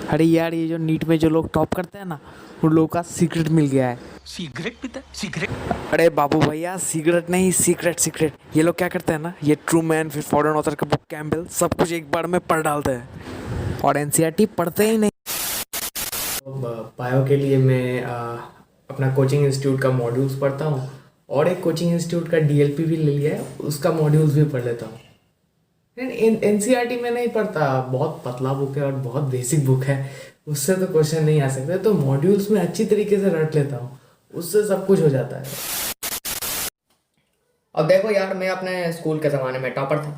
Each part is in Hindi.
अरे यार, ये जो नीट में जो लोग टॉप करते हैं ना, उन लोगों का सीक्रेट मिल गया है। सिगरेट पीता है सिगरेट। अरे बाबू भैया, सिगरेट नहीं, सीक्रेट सीक्रेट। ये लोग क्या करते हैं ना, ये ट्रू मैन, फिर फॉरेन ऑथर का बुक कैम्पबेल, सब कुछ एक बार में पढ़ डालते हैं और एनसीईआरटी पढ़ते ही नहीं। बायो के लिए मैं अपना कोचिंग इंस्टीट्यूट का मॉड्यूल्स पढ़ता हूँ और एक कोचिंग इंस्टीट्यूट का डीएलपी भी ले लिया है, उसका मॉड्यूल्स भी पढ़ लेता हूँ। एनसीईआरटी में नहीं पढ़ता, बहुत पतला बुक है और बहुत बेसिक बुक है, उससे तो क्वेश्चन नहीं आ सकते। तो मॉड्यूल्स में अच्छी तरीके से रट लेता हूँ, उससे सब कुछ हो जाता है। अब देखो यार, मैं अपने स्कूल के ज़माने में टॉपर था।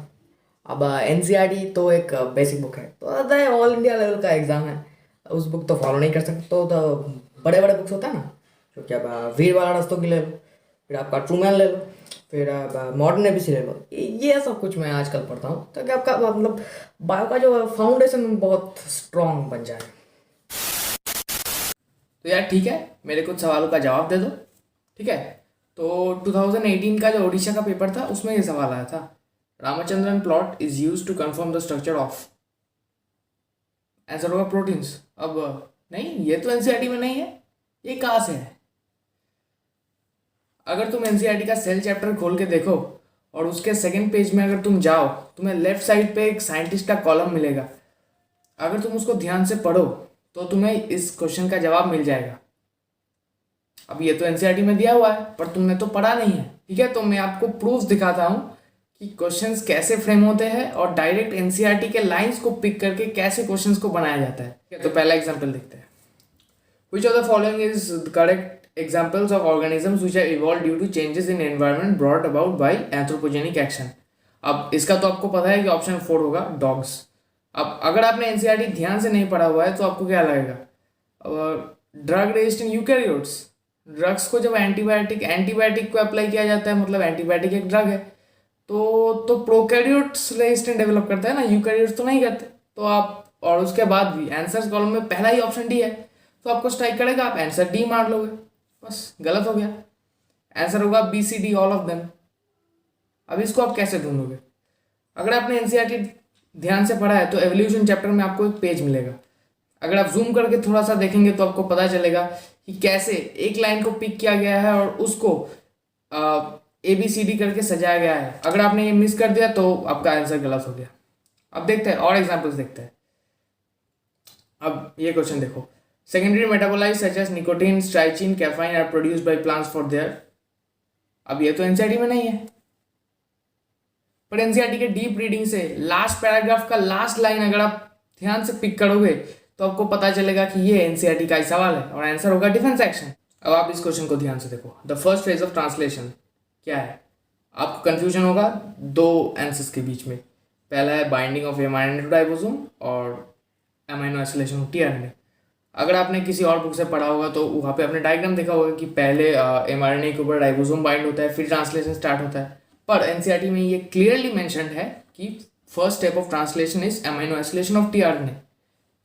अब एनसीईआरटी तो एक बेसिक बुक है, तो आता है ऑल इंडिया लेवल का एग्ज़ाम है, उस बुक तो फॉलो नहीं कर सकते। तो बड़े बड़े बुक्स होता है ना, जो कि अब वीर वाला रस्तों की ले लो, फिर आपका ट्रूमैन ले लो, फिर आप मॉडर्न एबीसी ले लो, ये सब कुछ मैं आजकल पढ़ता हूँ ताकि आपका मतलब बायो का जो फाउंडेशन बहुत स्ट्रॉन्ग बन जाए। तो यार ठीक है, मेरे कुछ सवालों का जवाब दे दो, ठीक है। तो 2018 का जो ओडिशा का पेपर था, उसमें ये सवाल आया था, Ramachandran plot is used to confirm the structure of, answer होगा प्रोटीन्स। अब नहीं, ये तो एनसीईआरटी में नहीं है, ये कहाँ से है? अगर तुम एनसीईआरटी का सेल चैप्टर खोल के देखो और उसके सेकंड पेज में अगर तुम जाओ, तुम्हें लेफ्ट साइड पे एक साइंटिस्ट का कॉलम मिलेगा। अगर तुम उसको ध्यान से पढ़ो तो तुम्हें इस क्वेश्चन का जवाब मिल जाएगा। अब ये तो एनसीईआरटी में दिया हुआ है, पर तुमने तो पढ़ा नहीं है, ठीक है। तो मैं आपको प्रूफ दिखाता हूँ कि क्वेश्चंस कैसे फ्रेम होते हैं और डायरेक्ट एनसीईआरटी के लाइंस को पिक करके कैसे क्वेश्चंस को बनाया जाता है। तो पहला एग्जाम्पल देखते हैं। Which of the following is the correct examples of organisms which have evolved due to changes in environment brought about by anthropogenic action? अब इसका तो आपको पता है कि ऑप्शन 4 होगा, डॉग्स। अब अगर आपने एनसीईआरटी ध्यान से नहीं पढ़ा हुआ है तो आपको क्या लगेगा, ड्रग रेजिस्टेंट यूकैरियोट्स, ड्रग्स को जब एंटीबायोटिक को अप्लाई किया जाता है, मतलब एंटीबायोटिक एक ड्रग है, तो प्रोकैरियोट्स रेजिस्टेंट डेवलप करता है ना, यूकैरियोट्स तो नहीं करते। तो आप, और उसके बाद भी आंसर्स कॉलम में पहला ही ऑप्शन डी है, तो आपको स्ट्राइक करेगा, आप आंसर डी मार लोगे, बस गलत हो गया। आंसर होगा B C D, all of them. अब इसको आप कैसे ढूंढोगे? अगर आपने एनसीईआरटी ध्यान से पढ़ा है तो एवोल्यूशन चैप्टर में आपको एक पेज मिलेगा। अगर आप जूम करके थोड़ा सा देखेंगे तो आपको पता चलेगा कि कैसे एक लाइन को पिक किया गया है और उसको ए बी सी डी करके सजाया गया है। अगर आपने ये मिस कर दिया तो आपका आंसर गलत हो गया। अब देखते हैं और एग्जाम्पल्स देखते हैं। अब ये क्वेश्चन देखो, secondary metabolites such as nicotine, strychnine, caffeine are produced by plants for their, अब ये तो एनसीईआरटी में नहीं है, पर एनसीईआरटी के डीप रीडिंग से लास्ट पैराग्राफ का लास्ट लाइन अगर आप ध्यान से पिक करोगे तो आपको पता चलेगा कि ये एनसीईआरटी का ही सवाल है और आंसर होगा डिफेंस एक्शन। अब आप इस क्वेश्चन को ध्यान से देखो, the first phase of translation क्या है? आपको कंफ्यूजन होगा दो आंसर्स के बीच में। पहला है binding of mRNA to ribosome और एमाइनो एसिलेशन ऑफ टीआरएनए। अगर आपने किसी और बुक से पढ़ा होगा तो वहाँ पे आपने डायग्राम देखा होगा कि पहले एमआरएनए के ऊपर राइबोसोम बाइंड होता है, फिर ट्रांसलेशन स्टार्ट होता है। पर एनसीईआरटी में ये क्लियरली मेंशन्ड है कि first step of translation is amino acylation of tRNA.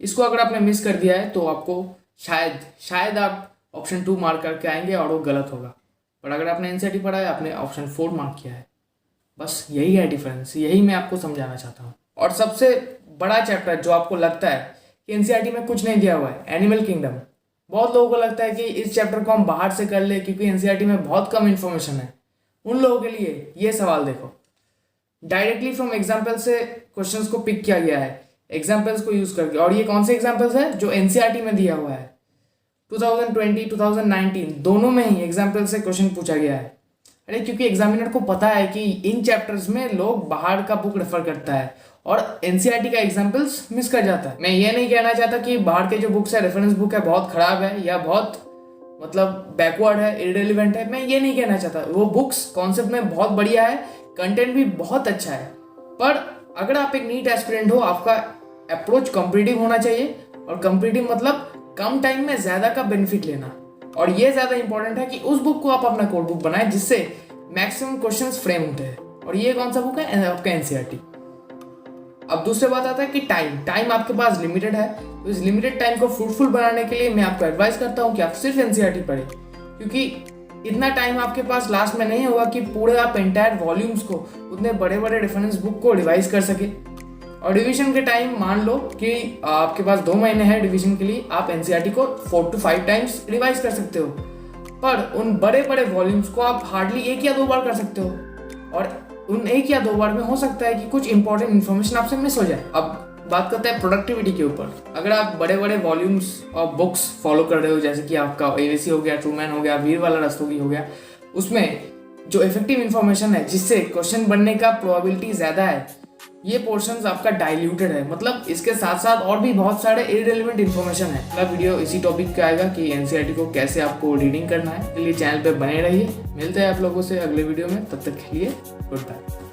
इसको अगर आपने मिस कर दिया है तो आपको शायद आप ऑप्शन 2 मार्क करके आएंगे और वो गलत होगा। पर अगर आपने एनसीईआरटी पढ़ा है, आपने ऑप्शन 4 मार्क किया है, बस यही है डिफरेंस, यही मैं आपको समझाना चाहता हूँ। और सबसे बड़ा चैप्टर जो आपको लगता है कि एनसीईआरटी में कुछ नहीं दिया हुआ है, एनिमल किंगडम। बहुत लोगों को लगता है कि इस चैप्टर को हम बाहर से कर ले क्योंकि एनसीईआरटी में बहुत कम इन्फॉर्मेशन है। उन लोगों के लिए ये सवाल देखो, डायरेक्टली फ्रॉम एग्जाम्पल से क्वेश्चंस को पिक किया गया है, एग्जाम्पल्स को यूज करके। और ये कौन से एग्जाम्पल्स है जो एनसीईआरटी में दिया हुआ है? 2020, 2019 दोनों में ही एग्जाम्पल से क्वेश्चन पूछा गया है। अरे क्योंकि एग्जामिनर को पता है कि इन चैप्टर्स में लोग बाहर का बुक रेफर करता है और एनसीईआरटी का एग्जाम्पल्स मिस कर जाता है। मैं ये नहीं कहना चाहता कि बाहर के जो बुक्स है, रेफरेंस बुक है, बहुत खराब है या बहुत मतलब बैकवर्ड है, इररिलेवेंट है, मैं ये नहीं कहना चाहता। वो बुक्स कॉन्सेप्ट में बहुत बढ़िया है, कंटेंट भी बहुत अच्छा है। पर अगर आप एक नीट एस्पिरेंट हो, आपका अप्रोच कॉम्पिटिटिव होना चाहिए, और कॉम्पिटिटिव मतलब कम टाइम में ज़्यादा का बेनिफिट लेना। और ये ज़्यादा इंपॉर्टेंट है कि उस बुक को आप अपना कोर बुक बनाए जिससे मैक्सिमम क्वेश्चंस फ्रेम होते हैं। और ये कौन सा बुक है? आपका एनसीईआरटी। अब दूसरी बात आता है कि टाइम आपके पास लिमिटेड है, तो इस लिमिटेड टाइम को फ्रूटफुल बनाने के लिए मैं आपको एडवाइस करता हूँ कि आप सिर्फ एनसीईआरटी पढ़ें, क्योंकि इतना टाइम आपके पास लास्ट में नहीं होगा कि पूरे आप एंटायर वॉल्यूम्स को, उतने बड़े बड़े रेफरेंस बुक को रिवाइज कर सके। और डिवीजन के टाइम मान लो कि आपके पास 2 महीने हैं डिवीजन के लिए, आप एनसीईआरटी को 4 to 5 टाइम्स रिवाइज कर सकते हो, पर उन बड़े बड़े वॉल्यूम्स को आप हार्डली 1 या 2 बार कर सकते हो, और उन 1 या 2 बार में हो सकता है कि कुछ इंपॉर्टेंट इन्फॉर्मेशन आपसे मिस हो जाए। अब बात करते हैं प्रोडक्टिविटी के ऊपर। अगर आप बड़े बड़े वॉल्यूम्स और बुक्स फॉलो कर रहे हो, जैसे कि आपका एबीसी हो गया, ट्रूमैन हो गया, वीरवाला रस्तोगी हो गया, उसमें जो इफेक्टिव इन्फॉर्मेशन है जिससे क्वेश्चन बनने का प्रोबेबिलिटी ज़्यादा है, ये पोर्शंस आपका डाइल्यूटेड है। मतलब इसके साथ साथ और भी बहुत सारे इररिलेवेंट इन्फॉर्मेशन है। अगला वीडियो इसी टॉपिक पे आएगा कि एनसीईआरटी को कैसे आपको रीडिंग करना है। इसलिए चैनल पे बने रहिए। मिलते हैं आप लोगों से अगले वीडियो में, तब तक के लिए गुड बाय।